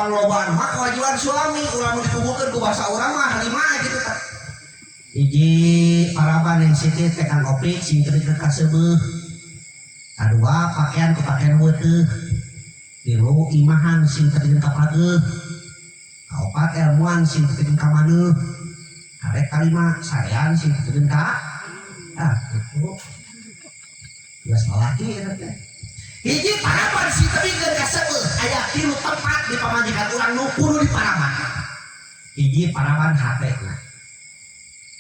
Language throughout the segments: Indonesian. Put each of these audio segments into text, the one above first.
panglobaan mah kewajiban suami ulah dikumpulkeun ku bahasa urang mah lima gitu tah. Hiji paraban yang sitit tekan opik sing teu ka seubeuh. Kadua pakaian ku pakaian weuteuh. Tilu imahan sing teu ka pageuh. Kaopat ilmuan sing teu ka maneuh. Karek kalima sarean sing teu ka gitu. Geus lalaki eta teh. Hiji paraban si tebikeun ka seubeuh aya 3 tempat di pamajikan urang nu kudu diparaban. Hiji paraban hatena.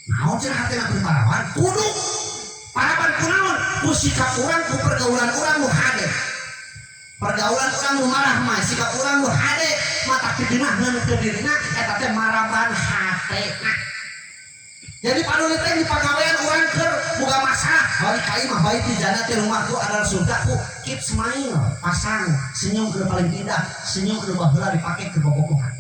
Naon cenah hatena kudu paraban? Kudu paraban kunaon? Ku sikap urang ku pergaulan urang nu hade. Pergaulan urang nu marah mah sikap urang nu hade mata pidinah ngeun ke dirina eta teh maraban hatena. Jadi paduli teh di pagawean urang keur boga masalah balik ka imah bae ti jana teh rumahku adalah surgaku. Keep smile, pasang senyum ke paling indah, senyum ke baheula dipake ke bobogohan.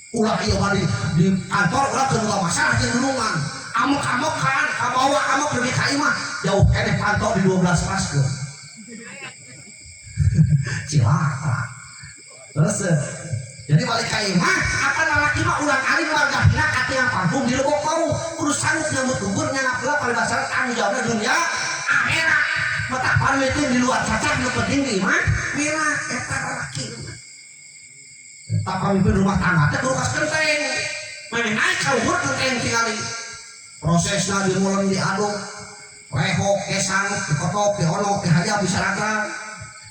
Ulah ieu mah di kantor ulah keur boga masalah jeung nulungan. Amok-amokan, kabawa amok leuwih ka imah jauh keneh pantau di 12 paskeun. Cilaka. Terus jadi balik ka imah apa lalaki mah ulang alim warga hina kate yang parfum di lebok bau kudu sanggup nyambut gugur nyangap heula pada dasar tanggung jawabna dunia akhirat mata panleutik di luar cacah nu penting di imah mira eta lalaki eta pamimpin rumah tangga teh kudu kasgenteng mane naik ka luhur genteng tingali prosesna dimulai diaduk rehok kesang dikotok dihonok dihaya bisarakan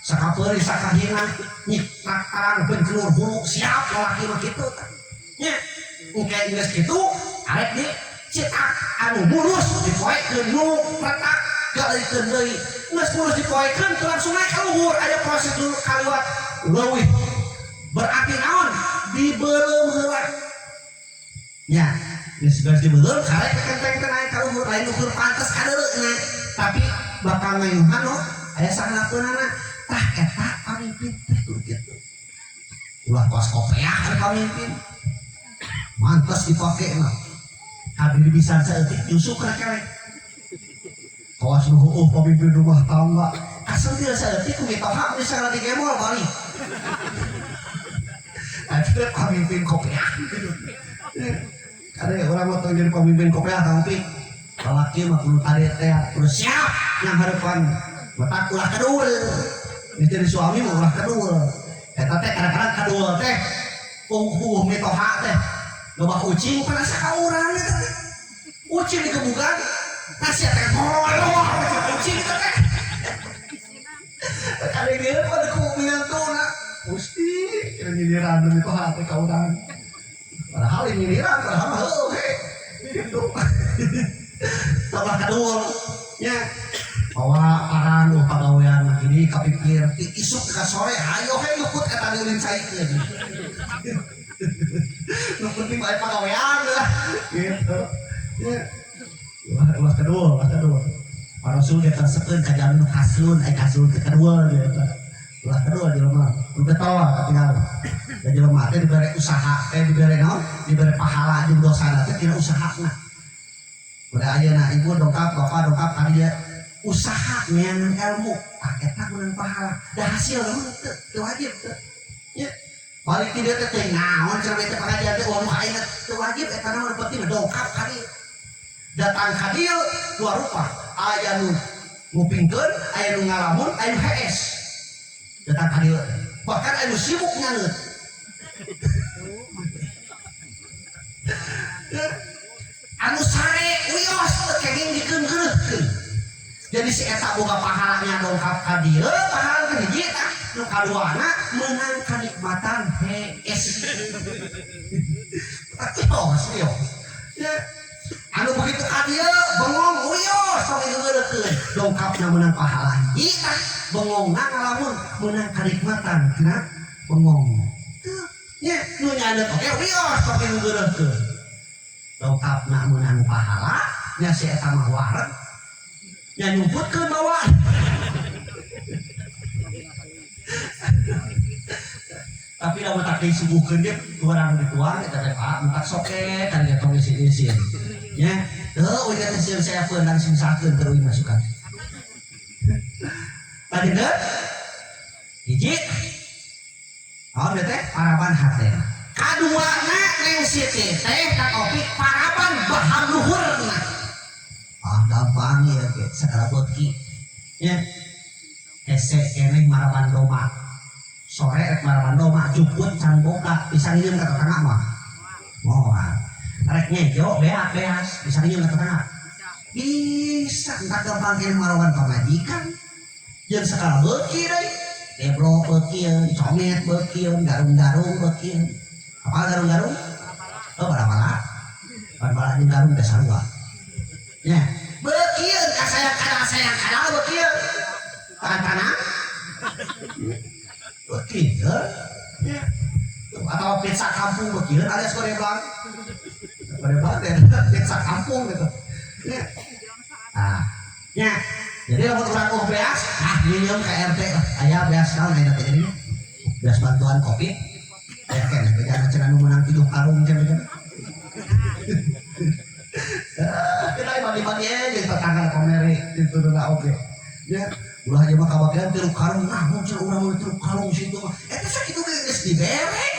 sakapeuri sakahina nyiptakan pencelur hulu siap lalaki mah kitu tah nya engke geus kitu arek di cetak anu mulus dipoekeun nu retak galikeun deui geus mulus dipoekeun teu langsung naik ka luhur aya proses dulu kaliwat leuwih berarti naon dibeuleum heula nya geus dibeuleum karek kenteng teh naik ka luhur lain ukur pantes kadeuleuna tapi bakal ngayuhan no aya sanganapeunana tah eta pamimpin teh kudu kitu. Ulah tos kopiah ari pamimpin. Mantes dipake na. Habis bisa saeutik nyusuk kana kelek. Awas nu heueuh pamimpin rumah tangga. Asal dia saeutik ku mitoha geus sagala digemol balik. Atuh pamimpin kopiah. Kadang orang mau jadi pemimpin kopiah tapi lalaki mah kudu tadi teh kudu siap yang harapan mata ulah kedua. Istri suami mau ulah kedua, eta teh kadang-kadang kedua teh, mitoha teh, loba ucing pada saka urang eta teh, ucing dikebukan, nasi teh ngolong, ucing itu teh, kadang dia pada kumingan tuna, mesti nyindiran mitoha teh ka urang, padahal nyindiran, padahal mah gitu, tambah kedua, nya. Bahwa para nu pagawean ini kapikir isuk ka sore ayo he luput eta leuwih saikeun. Nu penting bae pagawean lah gitu. Ya. Ulah kedua. Para rasul ditasekeun ka jalan nu kaslun kaslun kedua gitu. Ulah kedua jelema nu betawa katinggal. Da jelema teh dibere usaha dibere naon? Dibere pahala jeung dosana teh tina usahana. Udah ayeuna ibu dongkap bapak dongkap ka dieu usaha ngeangan ilmu eta menang pahala dah hasil namun teu wajib teu nya balik ti dieu teh naon cenah teh pengajian teh nu ayeuna teu wajib eta mah penting dongkap ka dieu datang ka dieu dua rupa aya nu ngupingkeun aya nu ngalamun aya nu hees datang ka dieu bahkan aya nu sibuk nyaneut anu sare uyos teu kenging dikeun-keun. Jadi si eta boga pahalanya dongkap ka dieu pahala ka hiji tah nu kaduana meunang kanikmatan hees tos yo ya anu begitu ka dieu bengong uyos sok digeurekeun dongkapna meunang pahala hiji tah bengongna ngalamun meunang kanikmatan cenah bengong teu nya nu nyaneut oge uyos sok digeurekeun dongkapna meunang pahala nya si eta mah wareg ya nyumput ke bawah tapi lamun tak disuguhkeun dia kurang dituang eta teh Pak entak soke kan dia tong isin-isin nya teu we teh sieun saya peunang simsakeun keur uing masukan tadi deh hiji Oh teh paraban hatena. Kaduana neng Siti teh Kang Opik paraban bahan luhurna. Gampang ya ge segala beuki. Ya. Hese keneh maraban doma. Sore rek maraban doma juput can boga bisa ngieum ka tetangga mah. Moal. Rek nyejo beas bisa ngieum ka tetangga. Bisa entah gampang keneh maraban pamajikan. Jeung sakala beuki deui. Debro beuki, comet beuki, garung-garung beuki. Apa garung-garung? Oh bala-bala. Bala-bala jeung garung teh sarua. Ya. Bekieu kasayang kada bekieu. Tanah. Bekieu. Ya. Atau pizza kampung bekieu alias Korebang. Korebang teh Pizza kampung gitu. Ya. Ya. Jadi lamun urang beas, Minum ke RT aya beas naon aya teh ini. Beas bantuan Covid. Ya kan beda cenah nu meunang 7 karung teh bener. kita bagi-bagi aja tetangga komeri Itu dulu oke. ya. Ulah aja mah kabagian 3 karung nah muncul urang mah 3 karung situ mah. Itu sakitu geus dibere.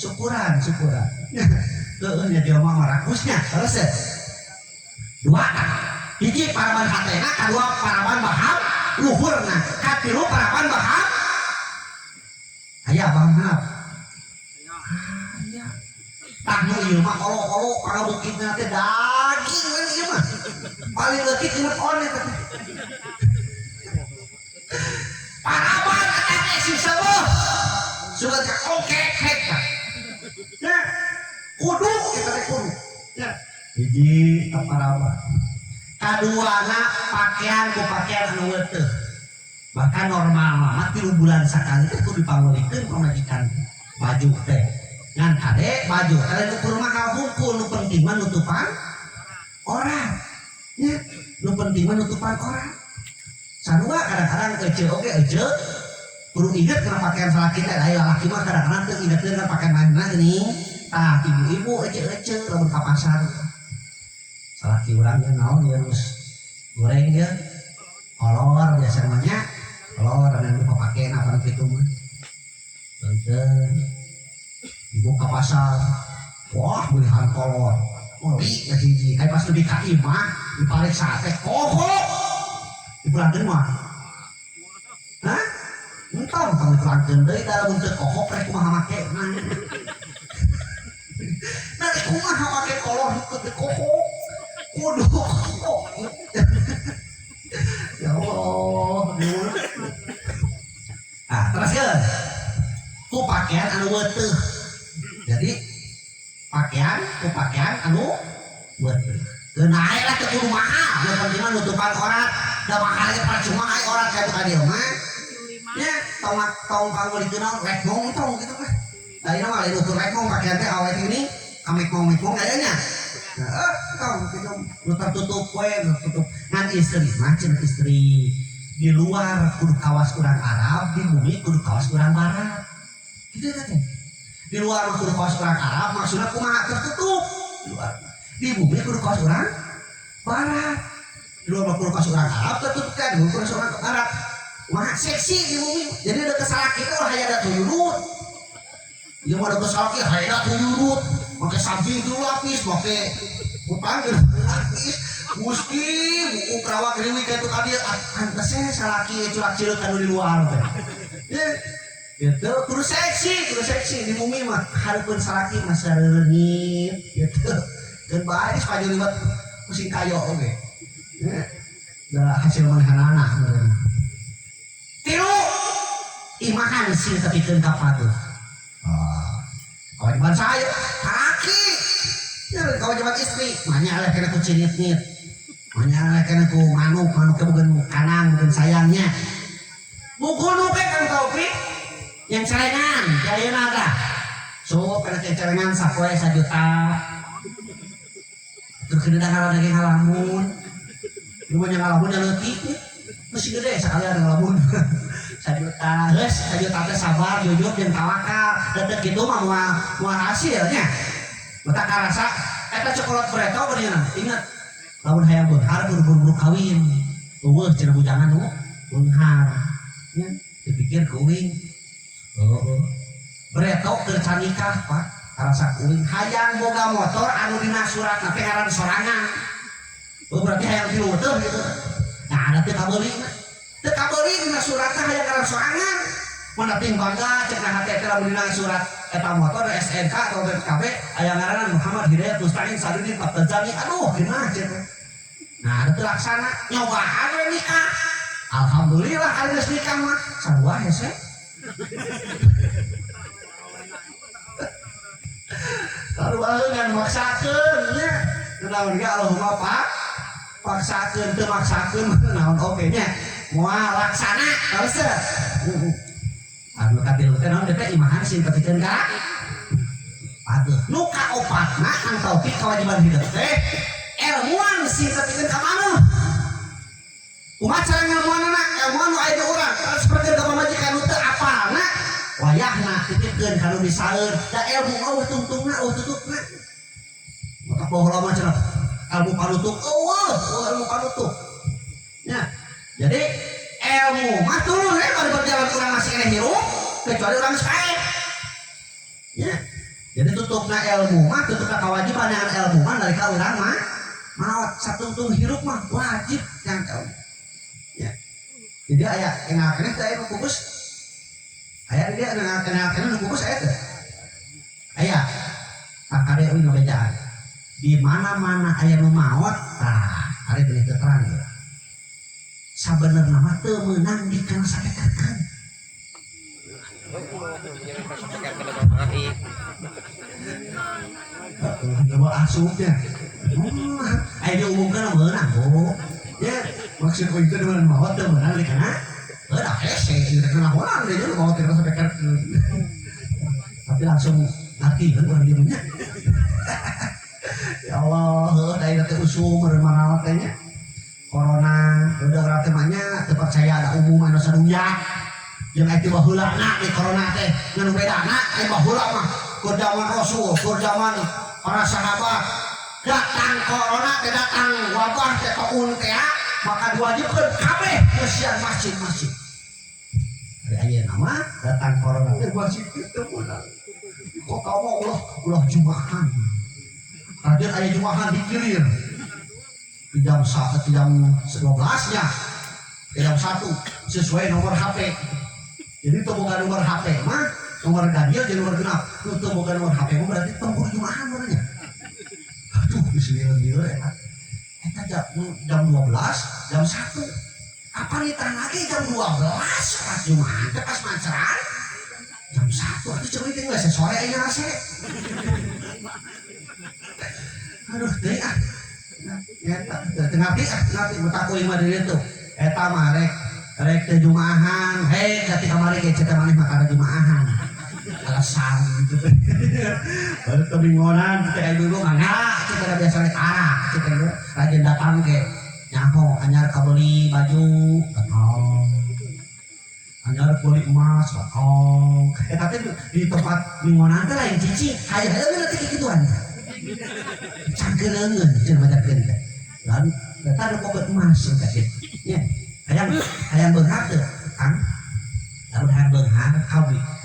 Syukuran. Teueuh nya dia mah marakusnya. Terus ya. Dua hiji paraban hatena, kadua paraban baham luhurna, katilu paraban baham Aya banget. aya. Tah nu ieu mah kolo-kolo kana bukitna teh daging we ieu mah. Paling leutik inget one teh. Paraban eta teh si sabeuh. Sugan ka ongkek tah. Ya. Kudu kita teh kudu. Ya. Hiji taparaban. Kaduana pakaian ku pakaian anu weuteuh. Bahkan normal mah 3 bulan sakali teh kudu dipanggulikeun pamajikan baju teh. Ngan kade baju kade nu kudu mah hungkul nu penting mah nutupan orang. Ya, nu penting mah nutupan orang. Sarua kadang-kadang ece kudu inget kana pakaian salaki teh aya lalaki mah kadang-kadang teu ingetkeun kana pakaian manehna geuning. Tah ibu-ibu ece lamun ka pasar. Salaki urang ge naon ya terus goreng ge kolor biasa namanya kolor dan lupa pakai apa gitu mah ibu ke pasar wah belihan kolor beli ke hiji kayak pas lebih ka imah dibalik sate kohok dipulangkeun mah hah entah entah dipulangkeun deui da lamun teu kohok rek kumaha make nah rek kumaha make kolor teu kohok kudu kohok ya Allah terus ya ku pakaian anu weuteuh jadi pakaian anu weuteuh teu nae lah teu kudu mahal yang penting mah nutupan orang da mahal ge percuma aya orang kayak teu kadieu mah nya tong panggulikeun naon rek mong tong gitu kan da ieu mah lain utur rek mong pakaian teh awet ini kamek mong aya nya tong gitu nu tertutup we tertutup ngan istri mah cenah istri di luar kudu kawas urang Arab, di bumi kudu kawas urang Barat. Gitu teh. Di luar mah kudu kawas urang Arab, maksudna kumaha tertutup. Di luar. Di bumi kudu kawas urang Barat. Di luar mah kudu kawas urang Arab tertutup kan, kudu kawas urang Arab. Kumaha seksi di bumi. Jadi ada kesalaki teh ulah aya da tuyurut. Ieu mah ada kesalaki aya da tuyurut. Make samping dulu lapis, make utang lapis. Gusti buku kerawa kriwik itu tadi antesnya salaki culak cilik kanu di luar teh. Gitu kudu seksi di bumi mah hareupeun salaki mah sareungit gitu. Keun bae geus paju liwat pusing kayo oge. Da hasil manehanana meureun. Tilu imahan sing tepikeun ka patuh. Kawajiban saya kaki. Ya kawajiban istri manya lah kena kucinit-nit. Manya kena ku manuk ke bukan kanang bukan sayangnya mukunu ke kan Taufik yang celengan jaya naga so kena celengan sapoe 1 juta terus kena dengar daging ngalamun rumahnya ngalamun yang leutik masih gede sekali ada ngalamun 1 juta geus 1 juta teh sabar jujur jeung tawakal deket kitu mah moal hasilnya mata karasa eta coklat bereto beunina ingat lamun hayang beunghar buru-buru kawin eueuh cenah bujangan nu beunghar nya dipikir keuing beretok ke canikah Pak karasa kuring hayang boga motor anu dina surat tapi ngaran sorangan. Berarti hayang tilu teh gitu. Nah ada teu kabeuli dina suratna hayang ngaran sorangan. Mun ting bangga cek nah hate teh lamun dina surat eta motor SNK atau BPKB hayang ngaran Muhammad Hidayat Mustaqim Sadudin Fatajani. Aduh gimana cek. Nah ada teu laksana nyobaan we nikah. Alhamdulillah ari geus nikah mah sarua hese. Taruhan maksakeun nya. Naon ge Allahumma paksakeun teu maksakeun naon oge nya. Moal laksana harus teu. Anu katilu teh naon teh imahan sing katikeun ka. Aduh, nu kaopatna ang taufik kewajiban hidup teh ilmuan sing katikeun ka maneh. Kumaha cara ngelmuanna? Ilmuan nu aya di urang. Seperti ka pamajikan nu teu apalna. Wayahna titipkeun kana disaeur da ilmu eueuh tungtungna eueuh tutupna mata baheula mah cenah ilmu panutuk ilmu panutuk nya jadi ilmu mah turun bari berjalan urang masih kene hirup kecuali urang sae nya jadi tutupna ilmu mah tutupna kewajiban yang ilmu mah nalika urang mah maot satungtung hirup mah wajib yang ilmu nya jadi aya engakeun teh aya kukus aya dia kenal bukus aya teh aya akade euy ngabejaan di mana-mana aya nu maot tah ari benih teu terang ya sabenerna mah teu meunang dikeun sakekeun coba asupnya aya diumumkeun meunang Bu ya maksud itu dengan maot teu meunang dikeun udah hese, tidak kenal orang dia juga mau tidak sampai tapi langsung mati kan orang dia punya. Ya Allah, dari nanti usum mana katanya corona, udah orang temanya terpercaya ada umum manusia dunia yang itu bahula nak di corona teh ngan beda nak bahula mah keur zaman Rasul, keur zaman para sahabat datang corona teh datang wabah teh taun teh maka diwajibkeun kabeh bersihan masjid-masjid. Aya nama datang corona teh masjid kitu moal. Kok kamu ulah jumahan. Tadi aya jumahan dikilir. Di jam 12 nya. Jam 1 sesuai nomor HP. Jadi itu bukan nomor HP mah nomor ganjil jeung nomor genap. Itu bukan nomor HP mah berarti tempur jumahan namanya. Aduh bismillah eta. Eta jam 12, jam 1. Apa nih lagi jam 12 pas Jumat pas manceran jam 1 itu cewek tinggal sore aja nasi aduh deh ngapi mutakui mah diri tuh eta mah rek teh jumahan jati kamari ge ceuk maneh mah kada jumahan alasan gitu baru kebingungan kita dulu mangga kita biasa rek kita rajin datang ge nyaho anyar kabeli baju katong anyar beli emas katong tapi di tempat minggonan teh lain cici hayang nanti kikituan cangkeuleungeun cenah bajakeun teh dan eta ada kobat emas teh nya hayang beunghar teh Kang lamun hayang beunghar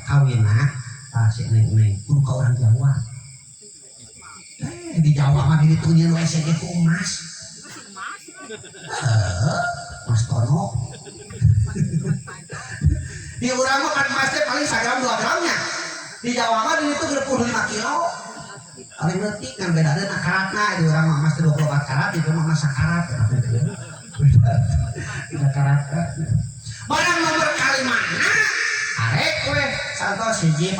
kawinna tah si neng kudu ka urang Jawa di Jawa mah ditunya nu SG ku emas Mas Tono di urang mah kan emas teh paling 1 gram 2 gramnya di Jawa mah di itu 25 kilo paling leutik kan bedana karatna di urang mah emas 24 karat itu mah emas sakarat beda karat barang nomor kalimana arek we santos hiji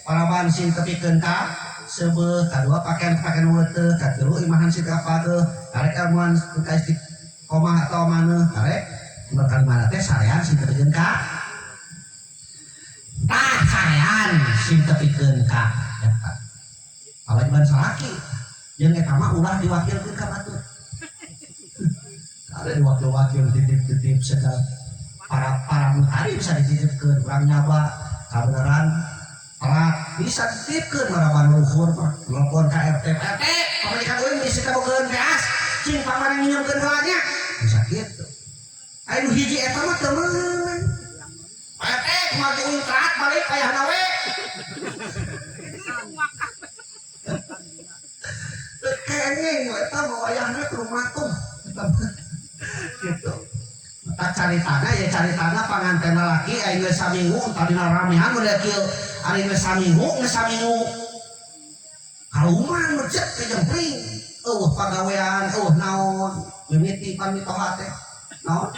paraban sing tepikeun ka sebeuh kadua pakaian weuteuh katilu imahan sing kapaeuh arek ilmuan ka istiqomah atau maneuh arek bakal mana teh sarean sing tepikeun ka sarean sing tepikeun ka eta kawajiban salaki jeung eta mah ulah diwakilkeun ka batur ada diwakil-wakil titip-titip segala para mutari bisa dititipkeun urang nyaba kabeneran alat bisa dititipkeun maraban luhur mah telepon ka RT pamajikan euy bisa kabokeun beas cing pamaneh nginjemkeun heulanya bisa kitu aya nu hiji eta mah teu meunang RT maju intrat balik kayak nawe kenging eta mau ayahnya ke rumah tuh gitu tak cari tanah ya cari tanah panganten laki aing geus saminggu tadina ramean udah kieu ari geus saminggu kauman mercet ke jempring pagawean naon mimiti pamitoha teh naon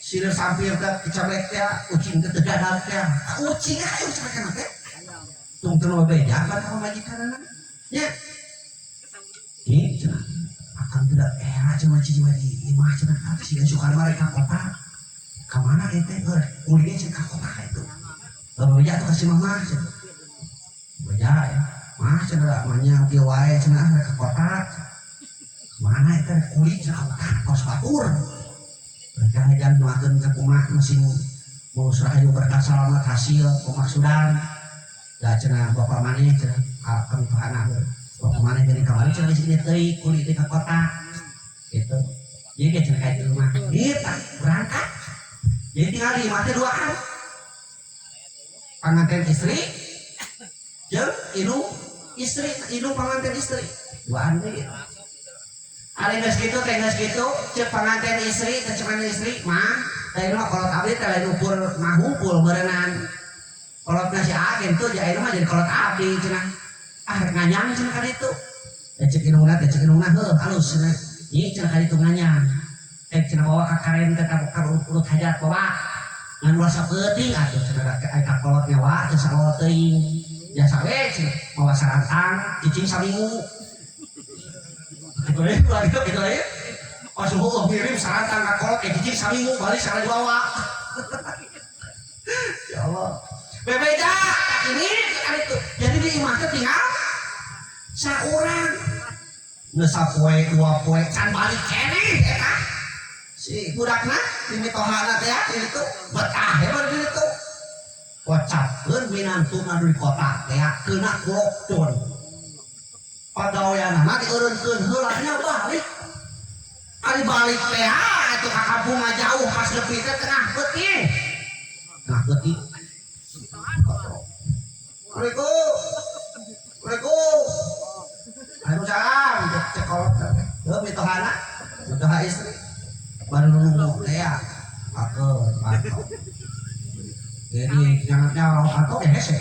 silir sampir ke kecablek teh ucing ke tegadan teh ucing ayo sarekan teh tung teu beja kan pamajikanana nya ini cenah akan tidak era cuma cici imah cenah sih suka mereka kota kemana ente kuliah cek kota itu beja tuh kasih mama cenah beja ya mah cenah manya kieu wae cenah ke kota kemana itu kuliah cenah kota kos batur jangan nuakeun ka kumaha mesin mau sahayu berkah selamat hasil pemaksudan da cenah bapak maneh cenah kami pahana kemana jadi kemarin cina di sini teh kulit di kota gitu jadi kayak cina kayak di rumah kita berangkat jadi tinggal di rumah dua kan pengantin istri jeng inu pengantin istri duaan deh ada nggak segitu teh nggak segitu cek pengantin istri teh cuman istri mah teh mah kalau abdi teh lain ukur mah humpul berenang kalau nasi agen tuh jadi mah jadi kalau abdi cina nganyang cenah kan itu cek inungna halus cenah ieu cenah kan itu nganyang cenah bawa ka karen teh ka urut hajat bawa ngan rasa peuting atuh cenah ka kolot nyawa teh sakolot teuing biasa we cenah bawa sarantang cicing saminggu gitu ya pas subuh ngirim sarantang ka kolot cicing saminggu balik sareng bawa ya Allah bebeja ini kan itu jadi di imah teh tinggal saurang geus sapoe dua poe can balik keneh eta si budakna di mitohana teh itu betah hebat gitu kocapkeun minantuna di kota teh keuna ku lockdown pagaweanna dieureunkeun heula nya balik ari balik teh atuh ka kampung jauh pas leuwih teh tengah peuting Assalamualaikum. Salam cekolot tuh mitohana mitoha istri baru nunggu ya aku jadi jangan orang atau ya hese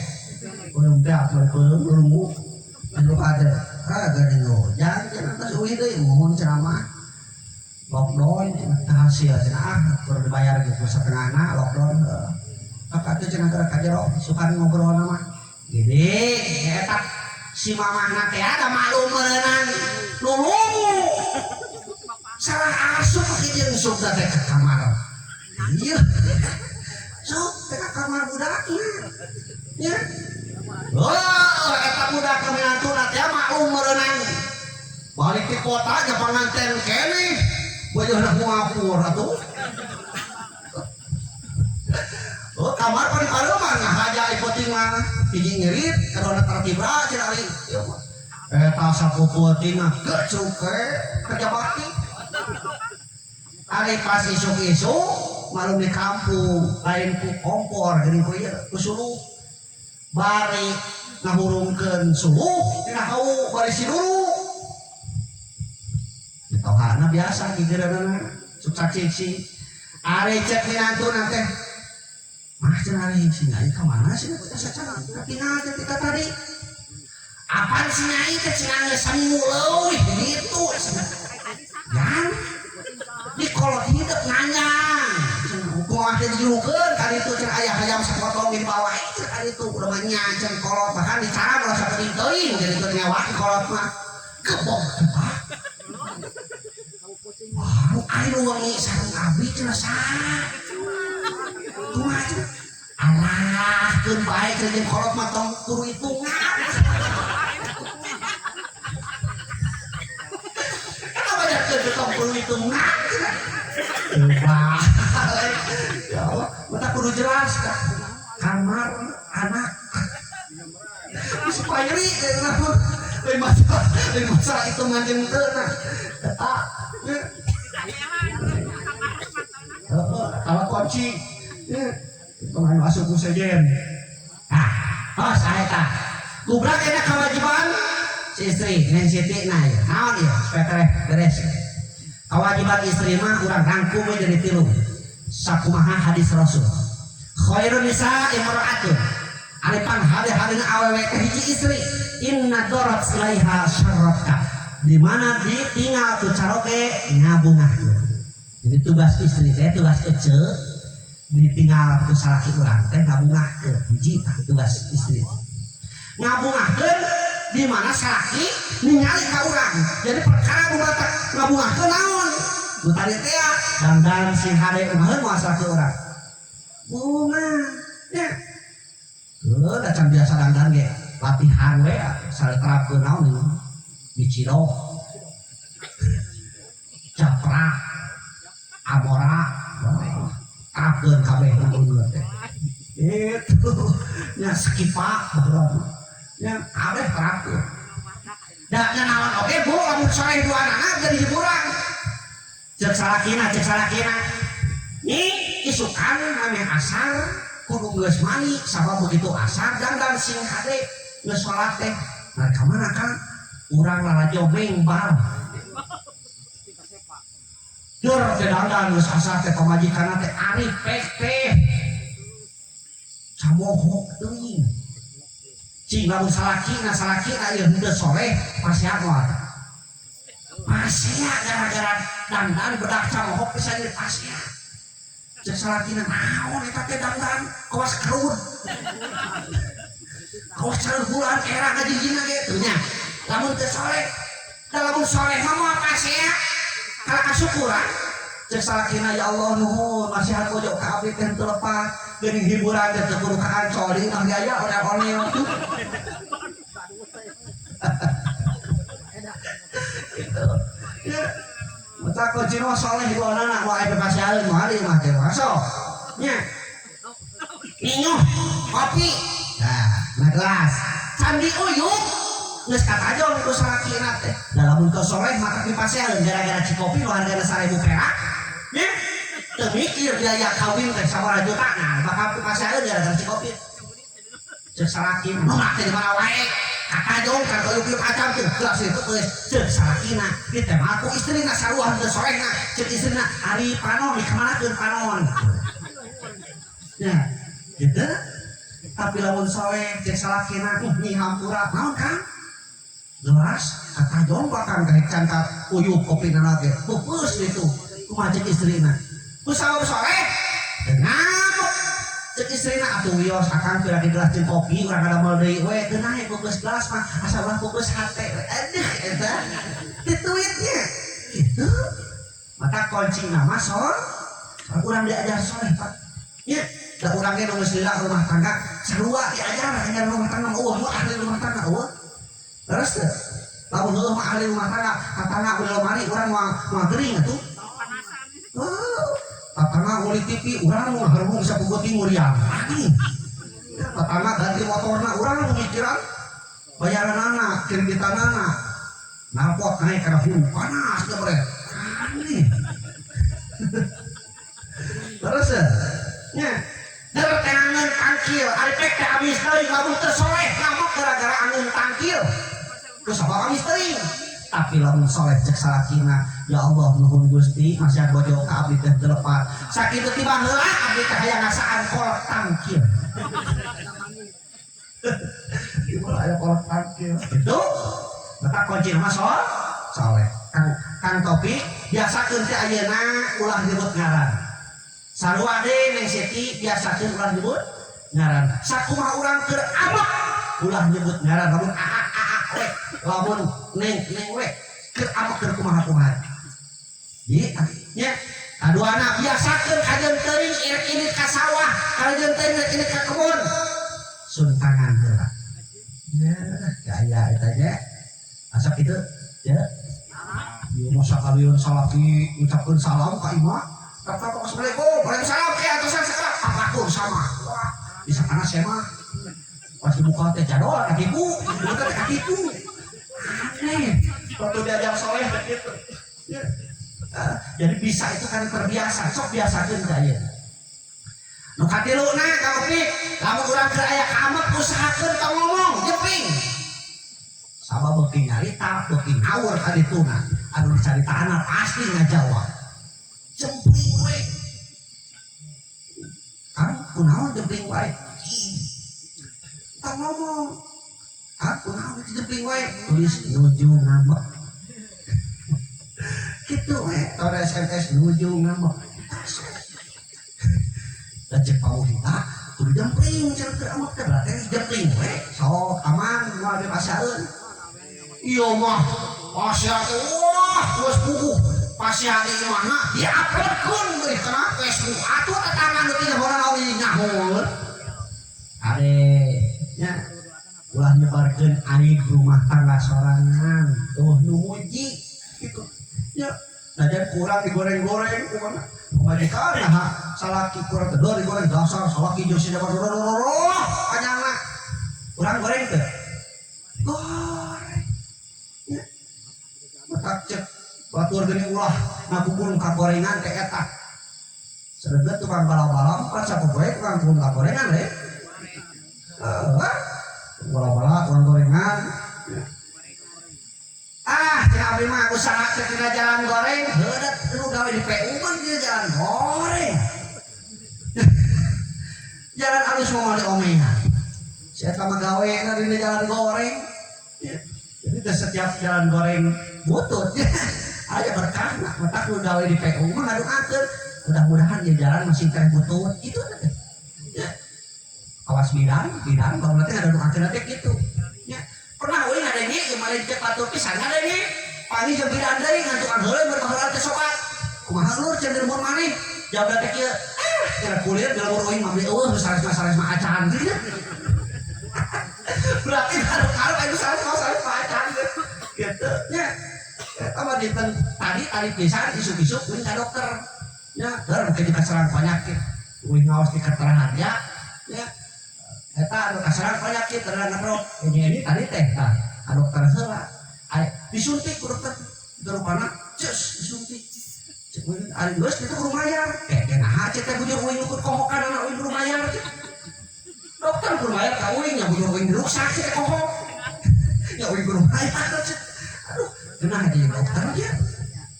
belum dah belum nunggu belum ada kagak dulu jangan tas uih deh mohon ceramah lockdown hasil cenah perlu dibayar gitu setengahna lockdown kakak tuh cenah kajero suka ngobrol nama gede etak si mamahna teh ada maklum merenang nulungu salah asup ke jeung sok teh ka kamar iya sok teh ka kamar budakna ya oh eta budak kaminantuna teh maklum merenang balik ke kota aja panganten keneh bojohna ngapur atuh oh kamar paling pareman haja ipoting mah hiji ngirit kadona tertibra cenah ari eta sapupu tina kecuke kerja bakti ari pas isuk-isuk malum di kampung lain ku kompor geuning ku ieu ku suluh bari ngahurungkeun suluh dina hau bari siduru mitohana biasa gigireunana sukses cicing ari cek minantuna teh mah cenah ari si nyai ka mana sih kita sacara katingal teh kita tadi apaan si nyai teh cenah geus saminggu leuwih gitu yan di kolot hidup nanyang kumaha teh dijukeun ka ditu cenah aya hayam sapotong di bawah itu ka ditu udah mah nyancen kolot bahkan dicara ulah sapenting teuing jadi teu nyawa kolot mah gebog teh Pak ari nu wengi sareng abdi cenah saha kumaha cenah alah keun bae jeung kolot mah tong kudu hitungan kenapa ya tong kudu hitungan wah ya Allah mata kudu jelas kan kamar anak supaya ri kenapa lain masalah hitungan jeung teu nah eta kalau kunci Pengen masuk ku sejen. Ah, oh saya tak. Kubrak enak kewajiban si istri, neng Siti nah ya. Naon ya, supaya beres. Kewajiban istri mah urang rangkum we jadi 3. Sakumaha hadis Rasul. Khairun nisa imra'atun. Alipan hari-harina awewe teh hiji istri. Inna darat ilaiha syarratka. Di mana ditinggal tu caroge ngabungahkeun. Jadi tugas istri teh tugas ece ditinggal tu salaki urang teh ngabungahkeun. Hiji tah tugas istri. Ngabungahkeun di mana salaki ningali ka urang. Jadi perkara bumata ngabungahkeun naon? Butari teh dandan si hade umaheun moal salaki urang. Bunga ya. Da can biasa dandan ge latihan we sare terapkeun naon ieu. Biciro, Capra, Amora, terapkeun kabeh ulun teh. Itu nya sekipak nya kabeh terapkeun. Da nya naon oge Bu lamun soleh dua anak jadi hiburan. Cek salakina. Nih isukan ame asar kudu geus mani sabab begitu asar dandan sing hade geus salat teh. Nah ka mana Kang? Urang lalajobeng bar. Dur teh dandan geus asar teh pamajikanna teh ari peh teh. Camohok teuing. Cing lamun salakina ieu henteu soleh pasiat moal. Pasiat gara-gara dandan bedak camohok bisa jadi pasiat. Cek salakina naon eta teh dandan kawas kerud. Kawas careuh bulan era ngajijina ge teu nya. Lamun teu soleh, lamun soleh mah moal pasiat. Kala kasukuran cek salakina ya Allah nuhun nasihat pojok ka abdi teh teu lepat geuning hiburan teh teu kudu ka ancol mah gaya onel-onel tuh. Gitu. Ya. Mata kocino soleh di bawah anak mau air pasialin mau hari mah teh masuk. Nya. Inyo kopi. Nah gelas. Candi uyuk. Geus katajong ku salakina teh. Da lamun teu soleh mata dipasialin gara-gara cikopi nu hargana 1000 perak. Nya. Teu mikir biaya kawin teh sabaraha juta. Nah, bakal dipasialin gara-gara cikopi. Cek salakina nu mah teh di mana wae. Katajong kan uyuk-uyuk acam teh gelas itu geus cek salakina. Ieu teh mah aku istrina saruah teu solehna. Cek istrina ari panon di kamanakeun panon. Ya, gitu. Tapi lamun soleh cek salakina nih hampura naon Kang? Gelas katajong bakal kaek cangkat uyuk kopi nana ge. Pupus itu kumaha cek istrina. Ku sabab soleh ngamuk. Cek istrina atuh wios akang teu lagi gelas jeung kopi urang ngadamel deui we teu nae pupus gelas mah asa ulah pupus hate. Aduh eta dituitnya. Gitu. Mata kuncina mah sol urang diajar soleh Pak. Nya da urang ge nu geus lila rumah tangga sarua diajar hanya rumah tangga mah ahli rumah tangga terus teh lamun heuh mah ahli rumah tangga katana udah lemari urang moal gering atuh. Tatangga uli TV urang mah hareup bisa boga timur ya. Tatangga ganti motorna urang mikiran bayaranana kreditanana. Nalpot naik kana hulu panas teh bre. Terus nya der teh angin tangkil ari pek teh abis deui lamun teu soleh ngamuk gara-gara angin tangkil. Terus apa abis deui? Tapi lamun soleh cek salakina ya Allah nuhun Gusti masih bojo ka abdi teh teu lepat. Sakitu tiba heula abdi teh aya ngasaan kolak tangkil. Ieu aya kolak tangkil. Gitu. Mata kunci mah soleh. Kang Topi biasakeun teh ayeuna ulah nyebut ngaran. Sarua deui Neng Siti biasakeun ulah nyebut ngaran. Sakumaha urang keur amak ulah nyebut ngaran lamun rek lamun neng we keur amak keur kumaha. Ieu nya aduana biasakeun kajeun teuing irit-irit ka sawah, kajeun teuing irit ka kebun. Suntangan heula. Ya, gaya eta ge. Asa kitu ya. Ieu masa kalian salaki ucapkeun salam ka imah. Assalamualaikum, waalaikumsalam, atusan sekarang apapun sama. Wah, bisa panas ya mah. Pas dibuka teh cadol kakiku, dibuka teh kakiku. Aneh, waktu diajar soleh begitu. Ya. Jadi bisa itu kan terbiasa, sok biasakeun ka ieu. Nu katiluna Kang Opik, lamun urang keur aya kamet usahakeun ka ngomong jeping. Sabab beuki nyarita, beuki ngawur ka dituna, anu dicaritaanna pasti ngajawab. Jempling we. Kan kunaon jempling wae? Tak ngomong. Aku naon jempling wae? Tulis nuju ngambek. Gitu we, tore SMS nuju ngambek. Cek pauhita kudu jempling cenah teu amat teh berarti jempling we sok aman moal dipasaeun. Ieu mah pasya teh wah geus puguh pasya ieu mah diuploadkeun deui kana Facebook atuh tetangga nu teh horang awi nyahul. Ade nya ulah nyebarkeun aib rumah tangga sorangan tuh nu muji kitu nya najan kurang digoreng-goreng kumaha pemajikan nah salaki kurang tedor digoreng dasar salaki jeung si dabar doror panjangna urang goreng teu goreng nya matak cek batur geuning ulah ngakumpul ka gorengan teh eta seureut tukang bala-bala pas sapopoe tukang kumpul ka gorengan we bala-bala tukang gorengan cenah abdi mah usaha teh tina jalan goreng heudet nu gawe di PU mah di jalan goreng jalan alus moal diomehan si eta mah gaweana di jalan goreng jadi teh setiap jalan goreng butut aya berkahna matak nu gawe di PU mah ngaduakeun mudah-mudahan ieu jalan masih teh butut kitu teh awas bidang baru teh ngaduakeun teh kitu nya pernah we ngadenge ieu mah cek batur pisan ngadenge pagi jeung bidang deui ngantukan heula berbahagia teh sokat kumaha lur cenah mun maneh jabda teh kieu kira kulir galur euing mah beli eueuh sares mah acan gitu berarti hareup anu sares mah acan gitu nya eta mah dinten tadi pisan isuk-isuk euing ka dokter nya keur mungkin dikaserang penyakit euing ngaos di keterharja nya eta anu kaserang penyakit terang ngeprok ini tadi teh tah ka dokter heula disuntik ku dokter garupana cus disuntik cek euing ari geus kitu kudu mayar naha cek teh bujur euing ikut kohokan anak euing kudu mayar dokter kudu mayar ka euing nya bujur euing diruksak cek kohok ya euing kudu mayar cek aduh geunah di dokter aja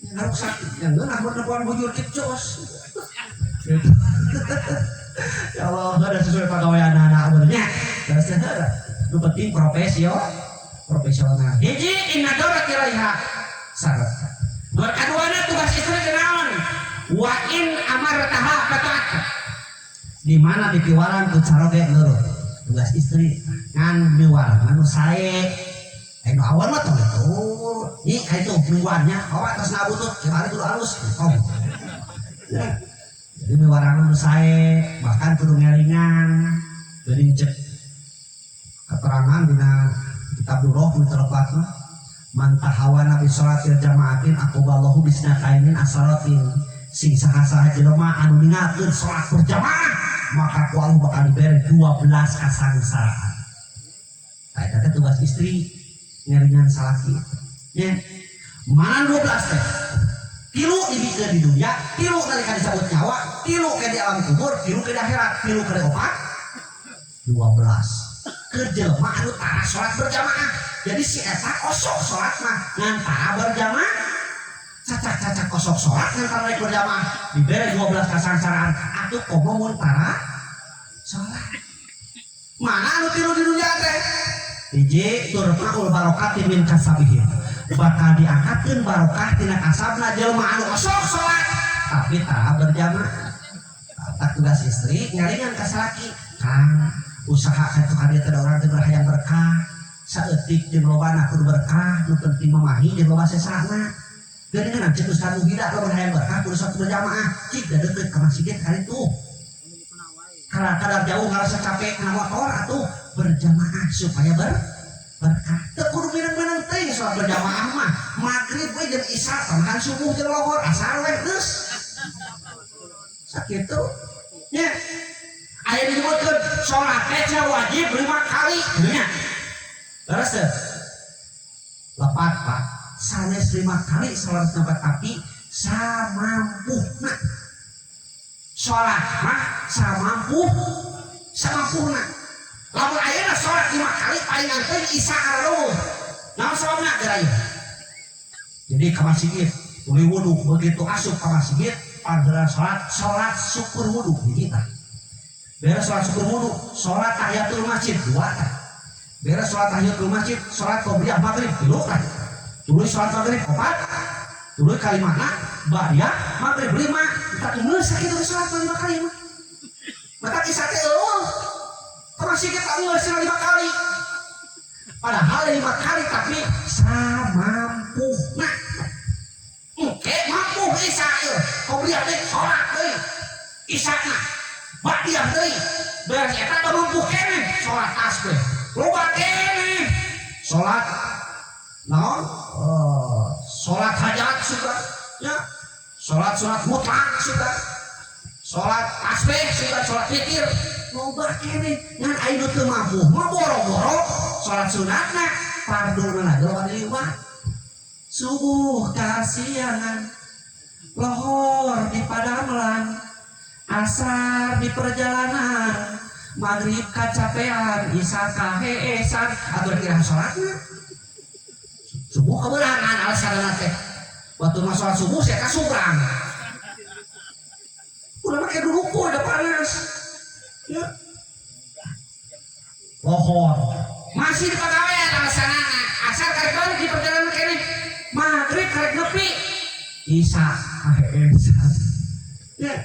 ngaruksak yang geunah mun bujur kicos ya Allah ada sesuai pegawaian anak benernya terus ada nu penting profesional hiji inadora kiraiha syarat nomor kaduana tugas istri kenaon wa in amartaha fataat di mana dipiwaran ku caroge nurut tugas istri ngan miwar anu sae anu awal mah tong itu nih itu mingguannya awas tos ngabutut kemarin kudu halus jadi miwarang anu sae bahkan kudu ngelingan geuning cek keterangan dina kitab Duroh nu terlepatna man tahawana bi sholatil jamaatin aqballahu bisnatainin asaratin sing saha-saha jelema anu ningalkeun salat berjamaah maka ku Allah bakal diberi 12 kasangsaraan. Eta teh tugas istri ngeringan salaki nya mana 12 teh tilu dibikeun di dunia, tilu nalika disebut nyawa, tilu ke di alam kubur, tilu ke di akhirat, tilu ke opat 12 ke jelema anu tara salat berjamaah. Jadi si eta kosok salat mah ngan tara berjamaah. Cacak-cacak kosok salat ngan tara berjamaah dibere 12 kasangsaraan atuh komo mun tara salat. Mana anu tilu di dunia teh? Hiji turfa'ul barokati min kasabihim. Bakal diangkatkeun barokah tina kasabna jelema anu kosok salat tapi tara berjamaah. Tak tugas istri ngaringan ka salaki kang usaha atuh ka dieu teh urang teh hayang berkah saeutik jeung lobana kudu berkah nu penting mamahi jeung loba sesana geuningan cek geus kanu hida lamun hayang berkah kudu salat berjamaah cik da deukeut ka masjid kali tuh kadar jauh ngarasa capek kana motor atuh berjamaah supaya berkah teu kudu minang-minang teuing salat berjamaah mah magrib we jeung isya tambahan subuh jeung lohor asar we geus sakitu nya aya disebutkeun salat teh wajib 5 kali nya terus lepat Pak sanes 5 kali salat tempat tapi samampuna salat mah samampuna lamun ayeuna salat 5 kali palingan teh isya kareueuh naon sababna geura jadi ka masjid uli wudu begitu asup ka masjid panggilan salat syukur wudu kita beres salat syukur wudu salat tahiyatul masjid 2 tah beres salat tahiyatul masjid salat qobliyah maghrib 3 tah tuluy salat maghrib 4 tuluy kalimana ba'da maghrib 5 tak geus sakitu salat 5 kali mah mata kisah teh masih kita geus 5 kali padahal 5 kali tapi samampuna mampu isya ieu qobliyah teh salat deui isya na ba'diyah deui beres eta teh mampu keneh salat tasbih loba keneh salat naon salat hajat sudah ya salat mutlak sudah salat tasbih sudah salat zikir loba keneh ngan aya nu teu mampu mah boro-boro salat sunatna farduna loba liwat subuh kasiangan lohor di padamelan asar di perjalanan maghrib kacapean isya kaheesan atur kira salatna subuh keberangan alasanna teh waktu mah salat subuh saya kasubrang udah pakai ruku udah panas ya lohor masih di pagawean alasanna asar karek balik di perjalanan kene maghrib karek nepi isya kaheesan ya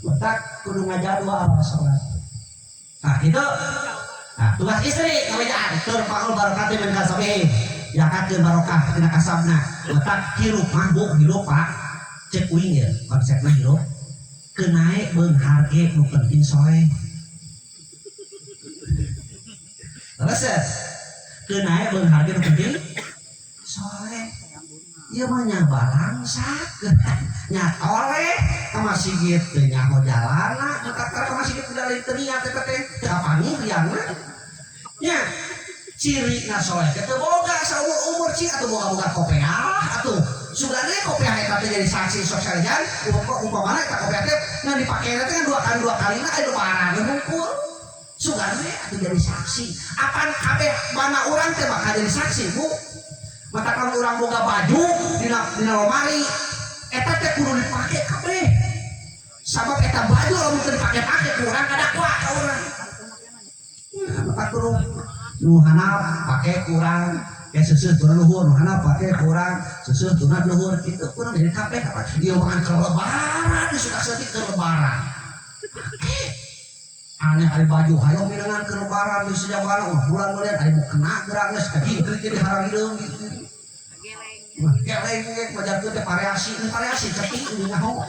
letak kudu ngajadwal salat nah gitu nah tugas istri ngawejaan keur paul barokah teh min kasabihin yakatkeun barokah tina kasabna letak hirup mabuk hirup pak cek uing ya konsepna hirup kenae beung harge nu penting soe terus kenae beung harge nu penting soe ieu mah nya balangsak nya toleh ka masjid teh nya hojalana eta ka masjid udah literinya teh teh apani riangna nya ciri na soleh teh boga saumur cing atuh boga kopiah atuh sugane kopiah eta teh jadi saksi sosialjan umpamana eta kopiah teh ngan dipake teh kan 2 kali na aya barang ngumpul sugane atuh jadi saksi apan kabeh mana urang teh bakal jadi saksi Bu mata kalau urang boga baju dina lemari eta teh kudu dipake kabeh sabab eta baju lamun teu dipake kurang kadakwa ka urang mata kudu nu handap pake kurang ya seuseut turun luhur nu handap pake kurang seuseut turun luhur kitu kurang jadi kabeh apa ieu mah keur lebaran suka seutik keur lebaran aneh ari baju hayang mirengan keur lebaran geus jabana bulan bulan ari kena gerang geus kajingkri jadi harang hideung gitu geleng ge majarkeun teh variasi cetik ini nyaho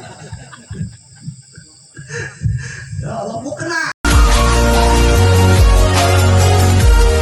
ya Allah bu kena